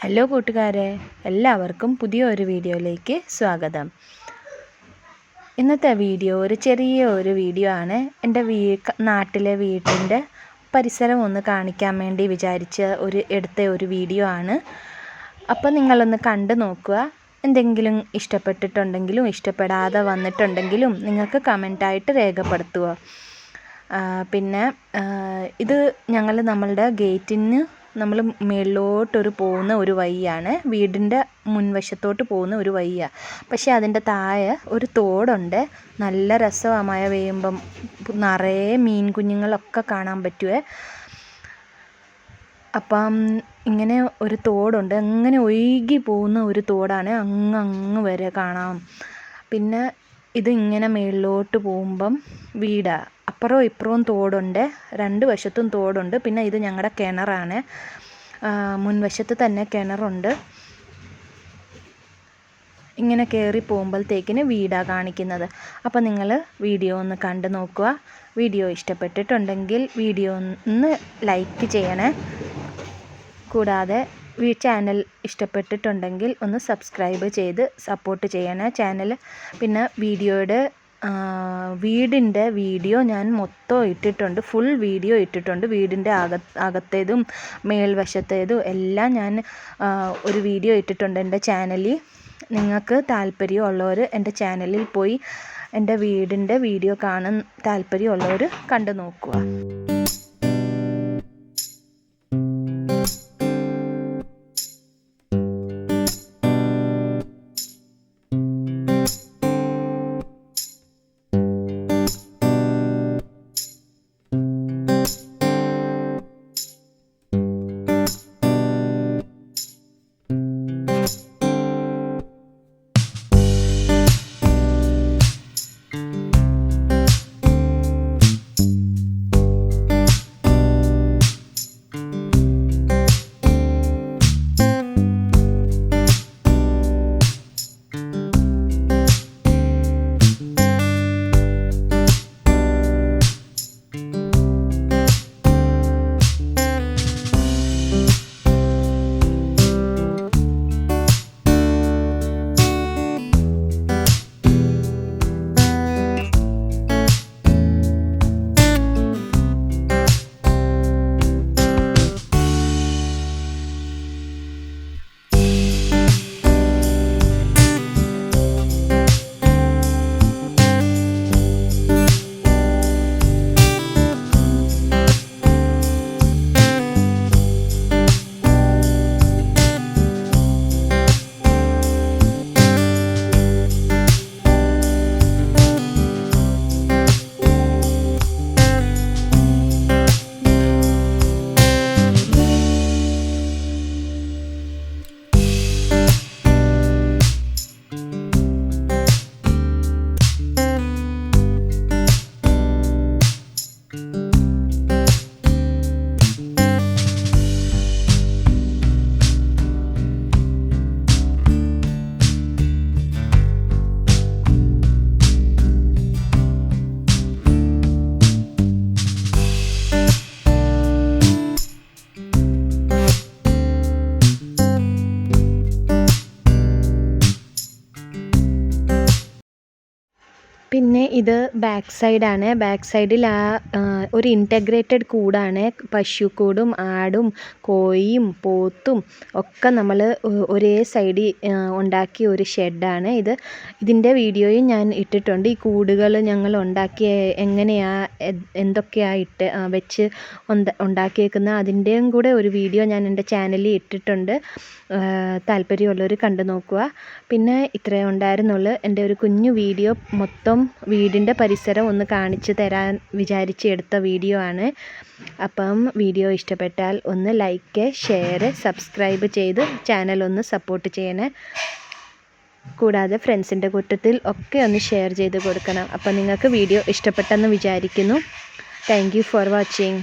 Hello കൂട്ടുകാരെ, എല്ലാവർക്കും പുതിയൊരു വീഡിയോയിലേക്ക് സ്വാഗതം. ഇന്നത്തെ വീഡിയോ ചെറിയ വീഡിയോ ആണ്. എൻ്റെ നാട്ടിലെ വീട്ടിൻ്റെ പരിസരം ഒന്ന് കാണിക്കാൻ വേണ്ടി എടുത്ത ഒരു വീഡിയോ ആണ്. അപ്പോൾ നിങ്ങളൊന്ന് കണ്ടു നോക്കുക. എന്തെങ്കിലും ഇഷ്ടപ്പെട്ടിട്ടുണ്ടെങ്കിലും ഇഷ്ടപ്പെടാതെ വന്നിട്ടുണ്ടെങ്കിലും നിങ്ങൾക്ക് കമൻറ്റായിട്ട് രേഖപ്പെടുത്തുക. പിന്നെ ഇത് നമ്മളുടെ ഗേറ്റിന് നമ്മൾ മുകളിലോട്ടൊരു പോകുന്ന ഒരു വഴിയാണ്. വീടിൻ്റെ മുൻവശത്തോട്ട് പോകുന്ന ഒരു വഴിയാണ്. പക്ഷേ അതിൻ്റെ താഴെ ഒരു തോടുണ്ട്. നല്ല രസമാണ്. മഴ പെയ്യുമ്പം നിറയെ മീൻ കുഞ്ഞുങ്ങളൊക്കെ കാണാൻ പറ്റുമേ. അപ്പം ഇങ്ങനെ ഒരു തോടുണ്ട്. അങ്ങനെ ഒഴുകി പോകുന്ന ഒരു തോടാണ്. അങ്ങ് വരെ കാണാം. പിന്നെ ഇത് ഇങ്ങനെ മുകളിലോട്ട് പോകുമ്പം വീടാണ്. അപ്പുറവും ഇപ്പുറവും തോടുണ്ട്. രണ്ട് വശത്തും തോടുണ്ട്. പിന്നെ ഇത് ഞങ്ങളുടെ കിണറാണ്. മുൻവശത്ത് തന്നെ കിണറുണ്ട്. ഇങ്ങനെ കയറി പോകുമ്പോഴത്തേക്കിന് വീടാണ് കാണിക്കുന്നത്. അപ്പോൾ നിങ്ങൾ വീഡിയോ ഒന്ന് കണ്ടു നോക്കുക. വീഡിയോ ഇഷ്ടപ്പെട്ടിട്ടുണ്ടെങ്കിൽ വീഡിയോ ഒന്ന് ലൈക്ക് ചെയ്യണേ. കൂടാതെ ചാനൽ ഇഷ്ടപ്പെട്ടിട്ടുണ്ടെങ്കിൽ ഒന്ന് സബ്സ്ക്രൈബ് ചെയ്ത് സപ്പോർട്ട് ചെയ്യണേ ചാനൽ. പിന്നെ വീടിൻ്റെ വീഡിയോ ഞാൻ മൊത്തം ഇട്ടിട്ടുണ്ട്. ഫുൾ വീഡിയോ ഇട്ടിട്ടുണ്ട്. വീടിൻ്റെ അകത്തേതും മേൽവശത്തേതും എല്ലാം ഞാൻ ഒരു വീഡിയോ ഇട്ടിട്ടുണ്ട് എൻ്റെ ചാനലിൽ. നിങ്ങൾക്ക് താല്പര്യമുള്ളവർ എൻ്റെ ചാനലിൽ പോയി എൻ്റെ വീടിൻ്റെ വീഡിയോ കാണാൻ താല്പര്യമുള്ളവർ കണ്ടു നോക്കുക. പിന്നെ ഇത് ബാക്ക് സൈഡാണ്. ബാക്ക് സൈഡിൽ ഒരു ഇൻറ്റഗ്രേറ്റഡ് കൂടാണ്. പശുക്കൂടും ആടും കോഴിയും പോത്തും ഒക്കെ നമ്മൾ ഒരേ സൈഡിൽ ഉണ്ടാക്കിയ ഒരു ഷെഡാണ് ഇത്. ഇതിൻ്റെ വീഡിയോയും ഞാൻ ഇട്ടിട്ടുണ്ട്. ഈ കൂടുകൾ ഞങ്ങൾ എന്തൊക്കെയാണ് വെച്ച് ഉണ്ടാക്കിയേക്കുന്ന അതിൻ്റെയും കൂടെ ഒരു വീഡിയോ ഞാൻ എൻ്റെ ചാനലിൽ ഇട്ടിട്ടുണ്ട്. താല്പര്യമുള്ളവർ കണ്ടു നോക്കുക. പിന്നെ ഇത്രയേ ഉണ്ടായിരുന്നുള്ളൂ. എൻ്റെ ഒരു കുഞ്ഞു വീഡിയോ മൊത്തം വീടിൻ്റെ പരിസരം ഒന്ന് കാണിച്ചു തരാൻ വിചാരിച്ച് എടുത്ത വീഡിയോ ആണ്. അപ്പം വീഡിയോ ഇഷ്ടപ്പെട്ടാൽ ഒന്ന് ലൈക്ക്, ഷെയർ, സബ്സ്ക്രൈബ് ചെയ്ത് ചാനൽ ഒന്ന് സപ്പോർട്ട് ചെയ്യണേ. കൂടാതെ ഫ്രണ്ട്സിൻ്റെ കൂട്ടത്തിൽ ഒക്കെ ഒന്ന് ഷെയർ ചെയ്ത് കൊടുക്കണം. അപ്പം നിങ്ങൾക്ക് വീഡിയോ ഇഷ്ടപ്പെട്ടെന്ന് വിചാരിക്കുന്നു. Thank you for watching.